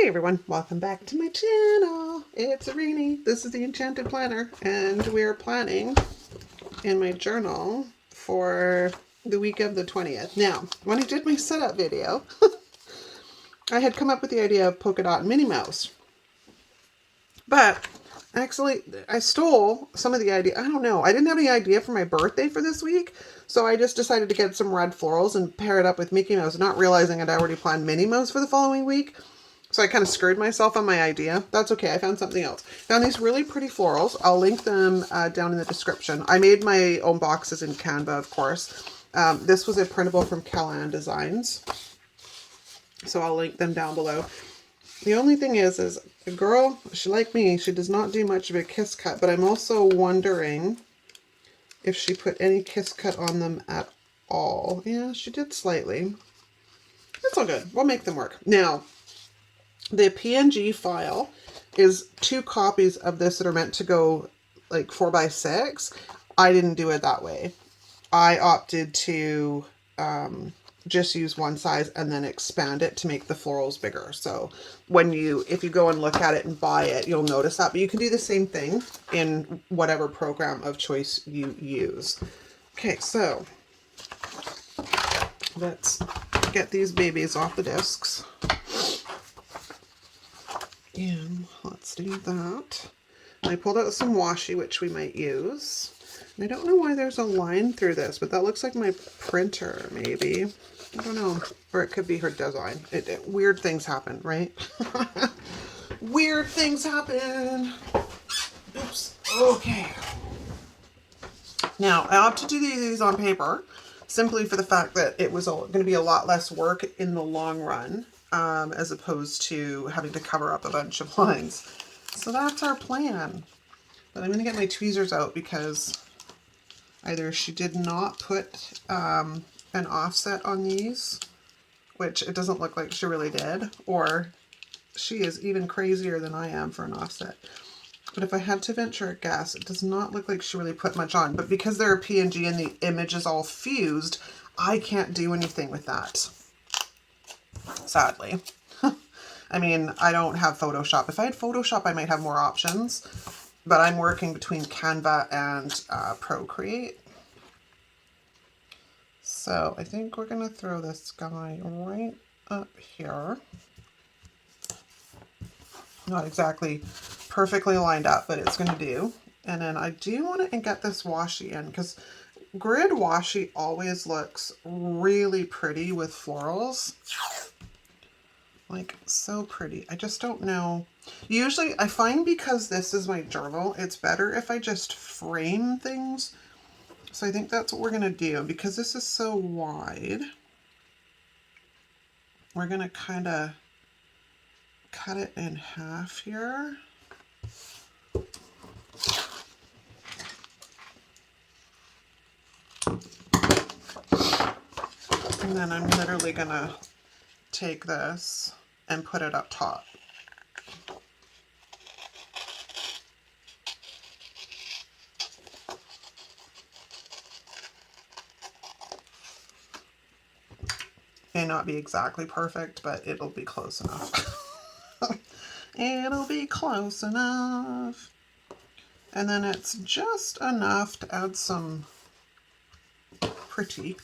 Hey everyone, welcome back to my channel. It's Irene. This is the Enchanted Planner, and we're planning in my journal for the week of the 20th. Now, when I did my setup video, I had come up with the idea of polka dot and Minnie Mouse. But actually, I stole some of the idea. I don't know. I didn't have any idea for my birthday for this week, so I just decided to get some red florals and pair it up with Mickey Mouse, not realizing I'd already planned Minnie Mouse for the following week. So I kind of screwed myself on my idea. That's okay. I found something else. Found these really pretty florals. I'll link them down in the description. I made my own boxes in Canva, of course. This was a printable from KelAnn Designs. So I'll link them down below. The only thing is a girl, she like me, she does not do much of a kiss cut, but I'm also wondering if she put any kiss cut on them at all. Yeah, she did slightly. That's all good. We'll make them work. Now, the PNG file is 2 copies of this that are meant to go like 4x6. I didn't do it that way. I opted to just use one size and then expand it to make the florals bigger. So if you go and look at it and buy it, you'll notice that. But you can do the same thing in whatever program of choice you use. Okay, so let's get these babies off the discs. And let's do that. And I pulled out some washi, which we might use. And I don't know why there's a line through this, but that looks like my printer, maybe. I don't know. Or it could be her design. Weird things happen, right? Weird things happen. Oops. Okay. Now, I opted to do these on paper, simply for the fact that it was going to be a lot less work in the long run. As opposed to having to cover up a bunch of lines. So that's our plan. But I'm going to get my tweezers out because either she did not put an offset on these, which it doesn't look like she really did, or she is even crazier than I am for an offset. But if I had to venture a guess, it does not look like she really put much on. But because they're a PNG and the image is all fused, I can't do anything with that. Sadly. I mean, I don't have Photoshop. If I had Photoshop, I might have more options, but I'm working between Canva and Procreate. So I think we're going to throw this guy right up here. Not exactly perfectly lined up, but it's going to do. And then I do want to get this washi in because grid washi always looks really pretty with florals. Like, so pretty. I just don't know. Usually, I find because this is my journal, it's better if I just frame things. So I think that's what we're going to do. Because this is so wide, we're going to kind of cut it in half here. And then I'm literally going to take this and put it up top. May not be exactly perfect, but it'll be close enough. It'll be close enough. And then it's just enough to add some pretty.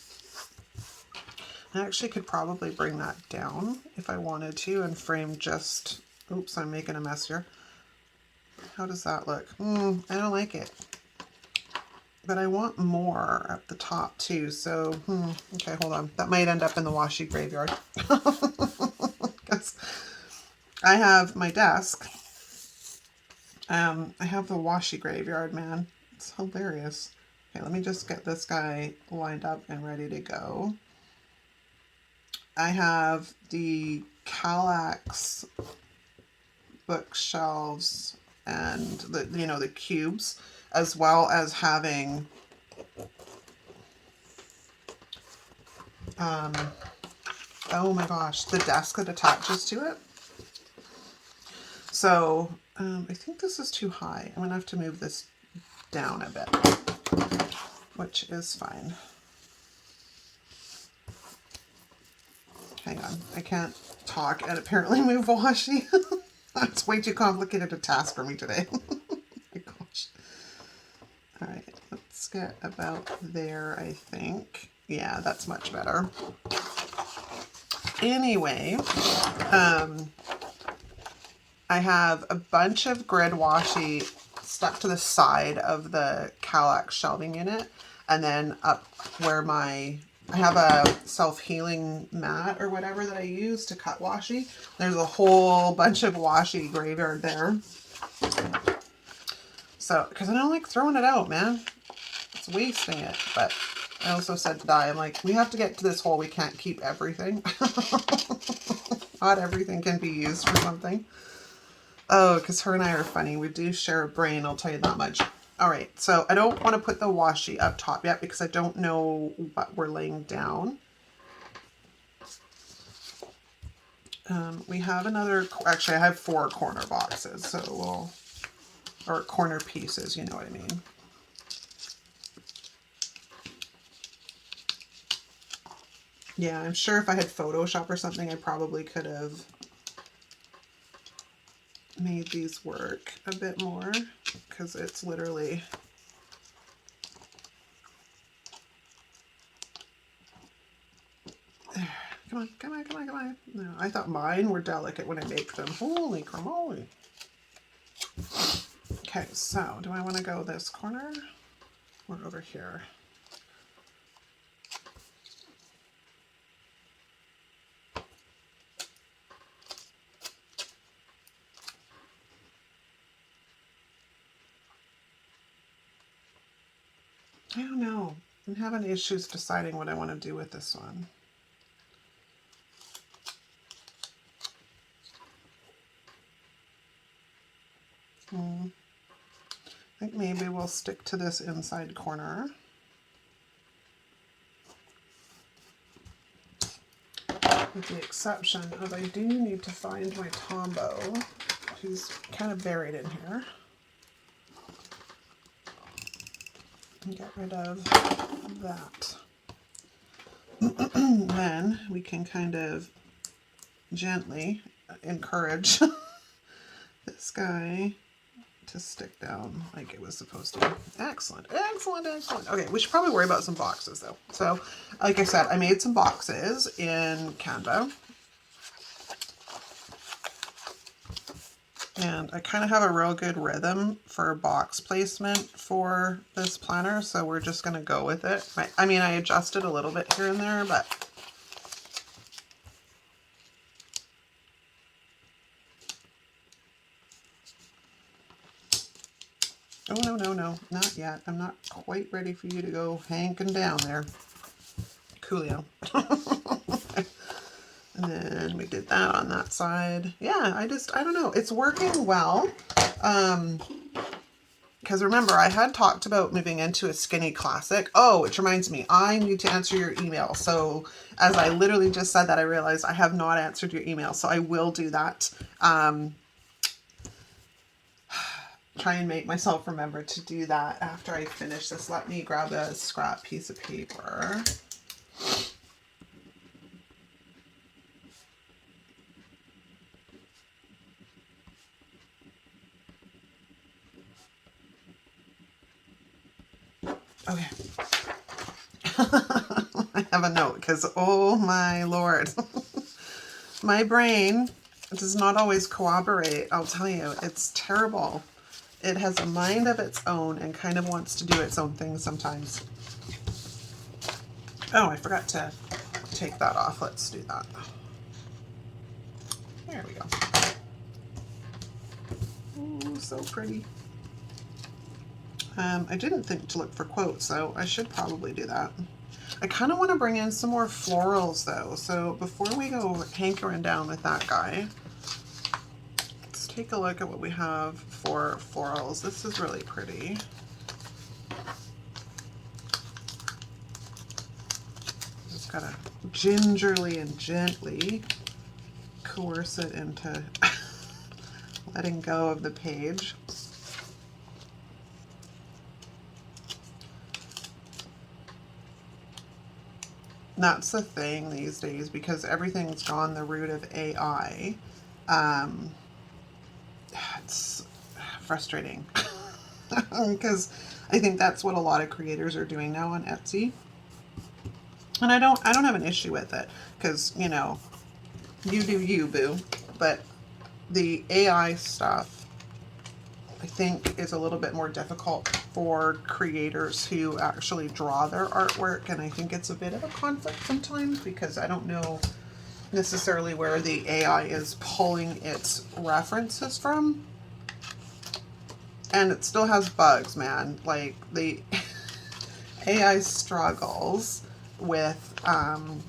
I actually could probably bring that down if I wanted to and frame just, oops, I'm making a mess here. How does that look? I don't like it. But I want more at the top too, so, okay, hold on. That might end up in the washi graveyard. Because I have my desk. I have the washi graveyard, man. It's hilarious. Okay, let me just get this guy lined up and ready to go. I have the Kallax bookshelves and the cubes, as well as having oh my gosh, the desk that attaches to it. So I think this is too high. I'm gonna have to move this down a bit, which is fine. Hang on, I can't talk and apparently move washi. That's way too complicated a task for me today. Oh my gosh. All right, let's get about there, I think. Yeah, that's much better. Anyway, I have a bunch of grid washi stuck to the side of the KelAnn shelving unit, and then up where I have a self-healing mat or whatever that I use to cut washi. There's a whole bunch of washi graveyard there. So, because I don't like throwing it out, man. It's wasting it. But I also said to Di, I'm like, we have to get to this hole. We can't keep everything. Not everything can be used for something. Oh, because her and I are funny. We do share a brain, I'll tell you that much. All right, so I don't want to put the washi up top yet because I don't know what we're laying down. We have another, actually I have 4 corner boxes, so we'll, or corner pieces, you know what I mean. Yeah, I'm sure if I had Photoshop or something, I probably could have made these work a bit more, because it's literally... There. Come on, come on, come on, come on. No, I thought mine were delicate when I make them. Holy cramoly. Okay, so do I want to go this corner or over here? I don't know. I'm having issues deciding what I want to do with this one. I think maybe we'll stick to this inside corner. With the exception of I do need to find my Tombow, who's kind of buried in here. And get rid of that. Then we can kind of gently encourage this guy to stick down like it was supposed to. Excellent, excellent, excellent. Okay, we should probably worry about some boxes though. So, like I said, I made some boxes in Canva. And I kind of have a real good rhythm for box placement for this planner, so we're just going to go with it. I mean, I adjusted a little bit here and there, but... Oh, no, no, no, not yet. I'm not quite ready for you to go hanking down there. Coolio. And then we did that on that side. Yeah, I don't know. It's working well. Because remember, I had talked about moving into a skinny classic. Oh, which reminds me, I need to answer your email. So as I literally just said that, I realized I have not answered your email. So I will do that. Try and make myself remember to do that after I finish this. Let me grab a scrap piece of paper. Okay. I have a note because, oh my Lord, my brain does not always cooperate. I'll tell you, it's terrible. It has a mind of its own and kind of wants to do its own thing sometimes. Oh, I forgot to take that off. Let's do that. There we go. Oh, so pretty. I didn't think to look for quotes, so I should probably do that. I kind of want to bring in some more florals though, so before we go hankering down with that guy, let's take a look at what we have for florals. This is really pretty. Just gotta gingerly and gently coerce it into letting go of the page. That's the thing these days, because everything's gone the route of AI. It's frustrating because I think that's what a lot of creators are doing now on Etsy. And I don't have an issue with it, because, you know, you do you, boo. But the AI stuff, I think, is a little bit more difficult for creators who actually draw their artwork, and I think it's a bit of a conflict sometimes, because I don't know necessarily where the AI is pulling its references from. And it still has bugs, man. Like, the AI struggles with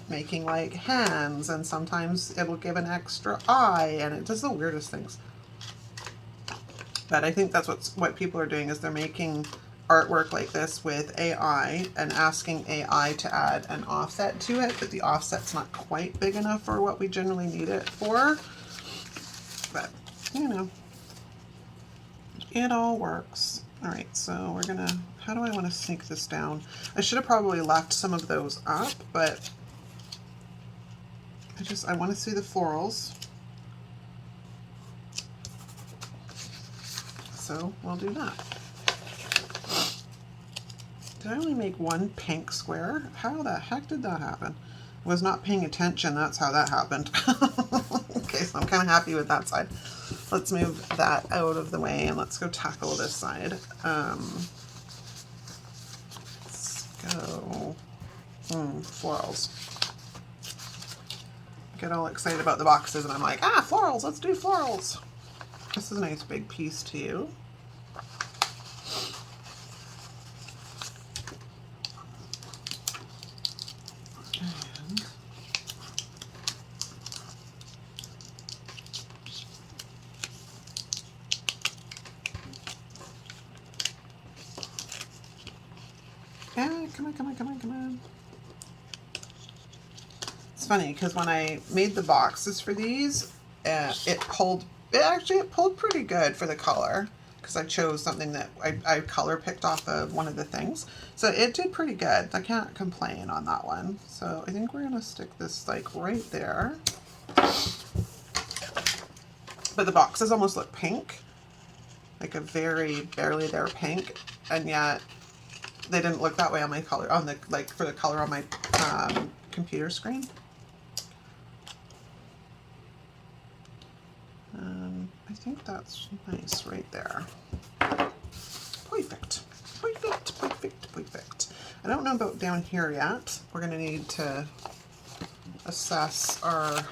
making like hands, and sometimes it'll give an extra eye, and it does the weirdest things. But I think that's what people are doing, is they're making artwork like this with AI and asking AI to add an offset to it, but the offset's not quite big enough for what we generally need it for. But, you know, it all works. All right, so we're gonna, how do I want to sneak this down? I should have probably left some of those up, but I want to see the florals. So we'll do that. Did I only make one pink square? How the heck did that happen? Was not paying attention, that's how that happened. Okay, so I'm kind of happy with that side. Let's move that out of the way and let's go tackle this side. Let's go florals. Get all excited about the boxes and I'm like, ah, florals, let's do florals. This is a nice big piece too. Yeah, come on, come on, come on, come on. It's funny because when I made the boxes for these, it pulled pretty good for the color, because I chose something that I color picked off of one of the things. So it did pretty good. I can't complain on that one. So I think we're gonna stick this like right there. But the boxes almost look pink, like a very barely there pink, and yet they didn't look that way on my color, on the, like, for the color on my computer screen. I think that's nice right there. Perfect, perfect, perfect, perfect. I don't know about down here yet. We're gonna need to assess our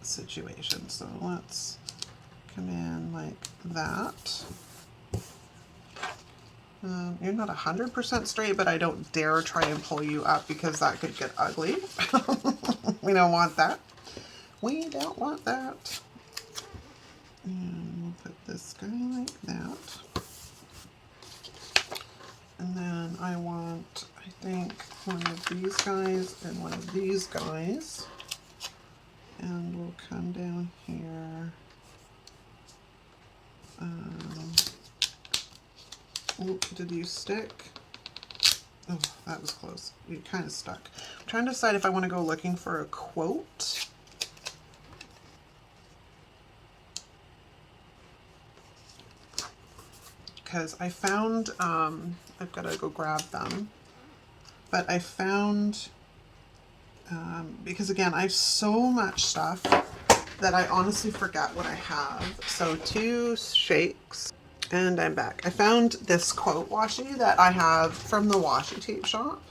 situation. So let's come in like that. You're not 100% straight, but I don't dare try and pull you up because that could get ugly. We don't want that. We don't want that. And we'll put this guy like that. And then I want, I think, one of these guys and one of these guys. And we'll come down here. Oop, did you stick? Oh, that was close. You kind of stuck. I'm trying to decide if I want to go looking for a quote. Because I found, I've got to go grab them, but I found, because again, I have so much stuff that I honestly forget what I have. So 2 shakes. And I'm back. I found this quote washi that I have from the washi tape shop.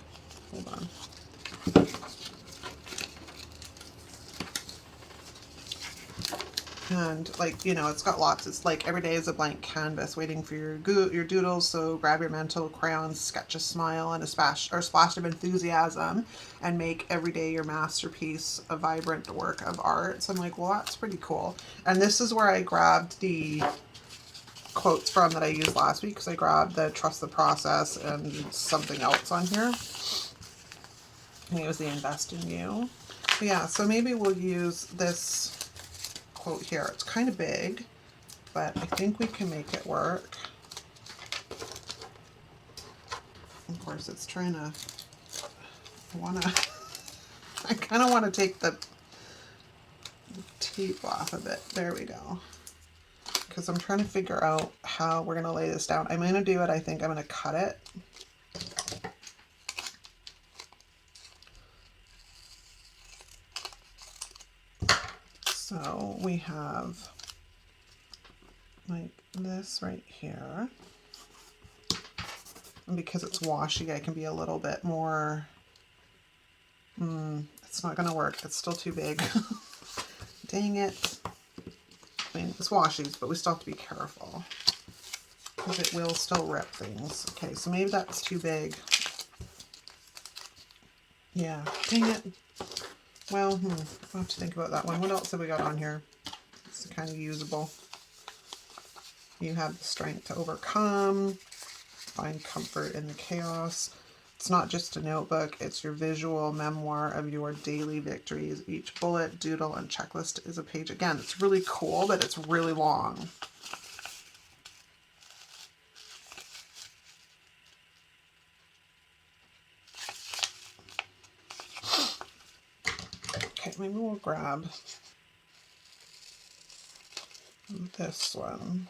Hold on. And like, you know, it's got lots. It's like every day is a blank canvas waiting for your doodles. So grab your mental crayons, sketch a smile and a splash of enthusiasm, and make every day your masterpiece, a vibrant work of art. So I'm like, well, that's pretty cool. And this is where I grabbed the quotes from that I used last week, because I grabbed the trust the process and something else on here. I think it was the invest in you. But yeah, so maybe we'll use this quote here. It's kind of big, but I think we can make it work. Of course, it's trying to I kind of want to take the tape off of it. There we go. Because I'm trying to figure out how we're going to lay this down. I'm going to do it, I think I'm going to cut it. So we have like this right here. And because it's washi, I can be a little bit more, it's not going to work. It's still too big. Dang it. I mean, it's washi's, but we still have to be careful because it will still rip things. Okay, so maybe that's too big. Yeah, dang it. Well, I'll have to think about that one. What else have we got on here? It's kind of usable. You have the strength to overcome, find comfort in the chaos. It's not just a notebook, it's your visual memoir of your daily victories. Each bullet, doodle, and checklist is a page. Again, it's really cool, but it's really long. Okay, maybe we'll grab this one.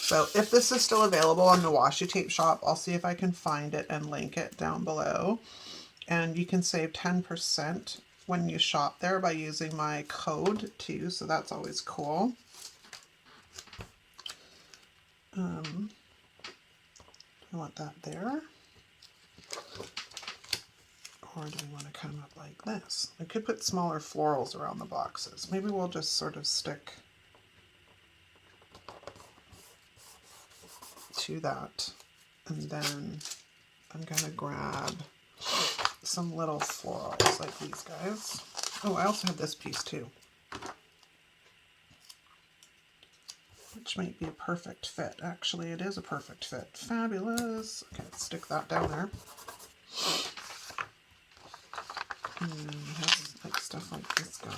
So if this is still available on the washi tape shop, I'll see if I can find it and link it down below. And you can save 10% when you shop there by using my code too, so that's always cool. I want that there. Or do we want to come up like this? I could put smaller florals around the boxes. Maybe we'll just sort of stick to that. And then I'm going to grab some little florals like these guys. Oh, I also have this piece too, which might be a perfect fit. Actually, it is a perfect fit. Fabulous. Okay, let's stick that down there. And we have like stuff like this guy.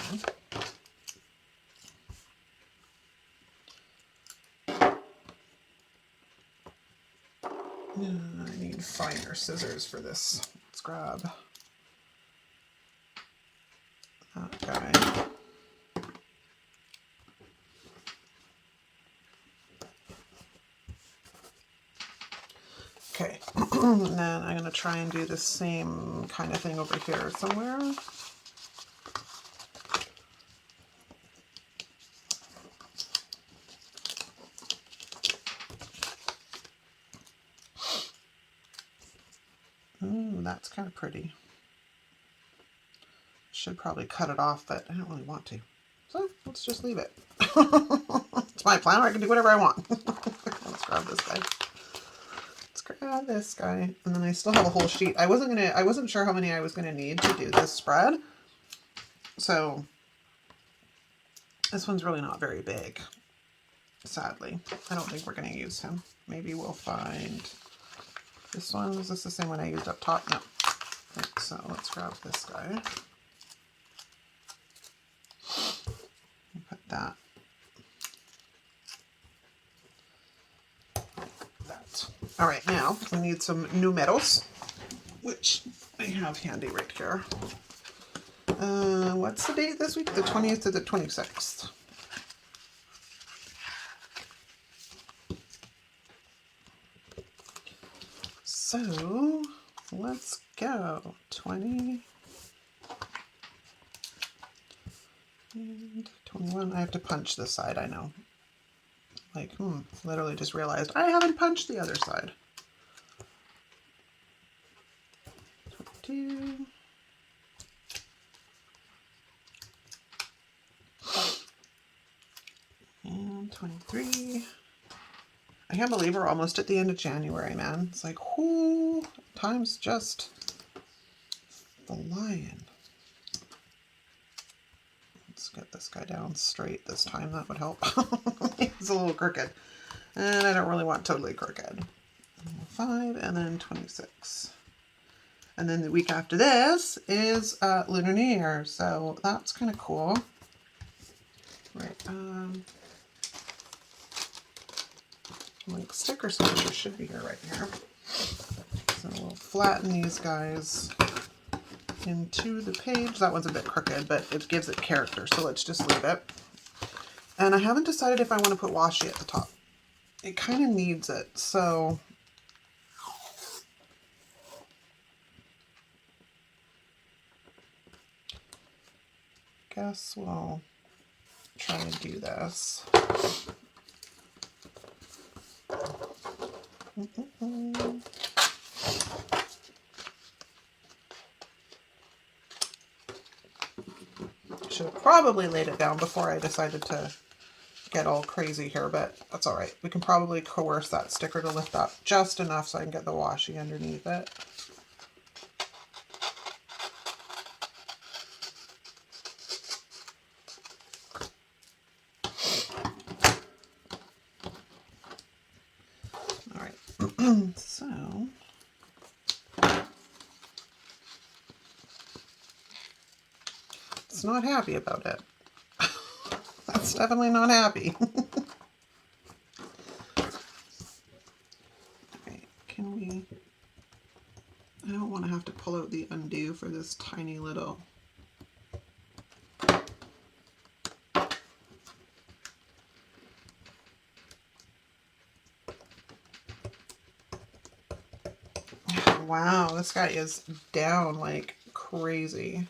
I need finer scissors for this. Let's grab that guy. Okay, and then I'm going to try and do the same kind of thing over here somewhere. That's kind of pretty. Should probably cut it off, but I don't really want to. So let's just leave it. It's my planner. I can do whatever I want. Let's grab this guy. Let's grab this guy. And then I still have a whole sheet. I wasn't sure how many I was gonna need to do this spread. So this one's really not very big, sadly. I don't think we're gonna use him. Maybe we'll find this one. Is this the same one I used up top? No. Okay, so let's grab this guy. Put that. All right, now we need some numeros, which I have handy right here. What's the date this week? The 20th to the 26th. So let's go. 20 and 21. I have to punch this side, I know. Like, literally just realized I haven't punched the other side. 22. And 23. I can't believe we're almost at the end of January, man. It's like, whoo, time's just flying. Let's get this guy down straight this time. That would help. He's a little crooked. And I don't really want totally crooked. 5 and then 26. And then the week after this is Lunar New Year. So that's kind of cool. Right. Like sticker swatcher should be here right here. So we'll flatten these guys into the page. That one's a bit crooked, but it gives it character, so let's just leave it. And I haven't decided if I want to put washi at the top. It kind of needs it, so guess we'll try and do this. Should have probably laid it down before I decided to get all crazy here, but that's all right. We can probably coerce that sticker to lift up just enough so I can get the washi underneath it. All right, so it's not happy about it. That's definitely not happy. Okay, can we... I don't want to have to pull out the undo for this tiny little... Wow, this guy is down like crazy.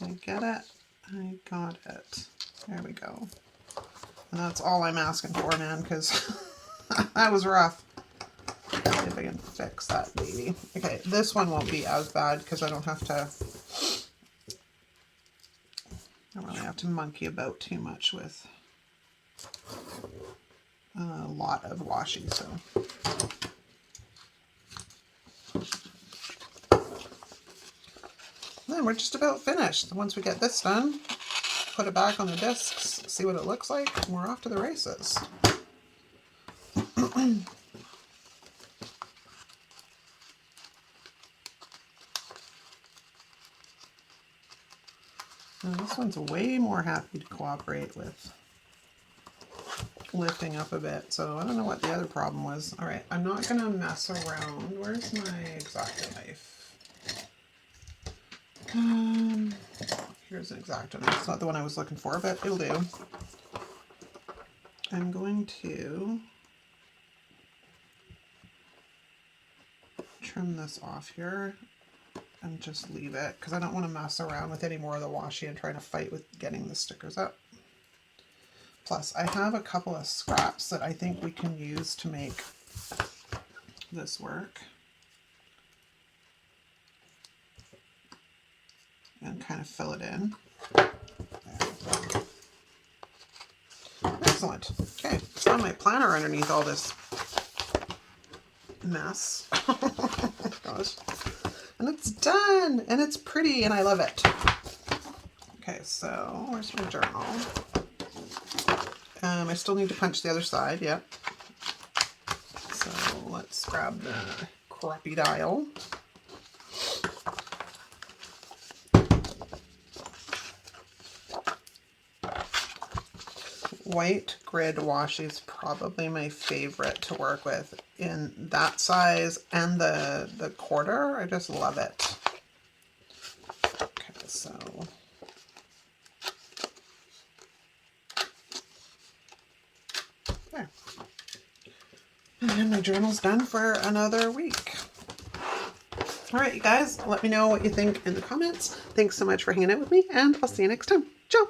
I get it. I got it. There we go. And that's all I'm asking for, man, because that was rough. Let's see if I can fix that baby. Okay, this one won't be as bad because I don't really have to monkey about too much with a lot of washi, so. Then we're just about finished. Once we get this done, put it back on the discs, see what it looks like, and we're off to the races. Now this one's way more happy to cooperate with lifting up a bit, so I don't know what the other problem was. All right, I'm not gonna mess around. Where's my X-Acto knife? Here's an X-Acto knife. It's not the one I was looking for, but it'll do. I'm going to trim this off here and just leave it because I don't want to mess around with any more of the washi and trying to fight with getting the stickers up. Plus, I have a couple of scraps that I think we can use to make this work. And kind of fill it in. There. Excellent. Okay, found my planner underneath all this mess. Gosh. And it's done! And it's pretty and I love it. Okay, so where's my journal? I still need to punch the other side, yep. So let's grab the crappy dial. White grid washi is probably my favorite to work with in that size and the quarter. I just love it. Okay, so there. And my journal's done for another week. All right, you guys, let me know what you think in the comments. Thanks so much for hanging out with me, and I'll see you next time. Ciao.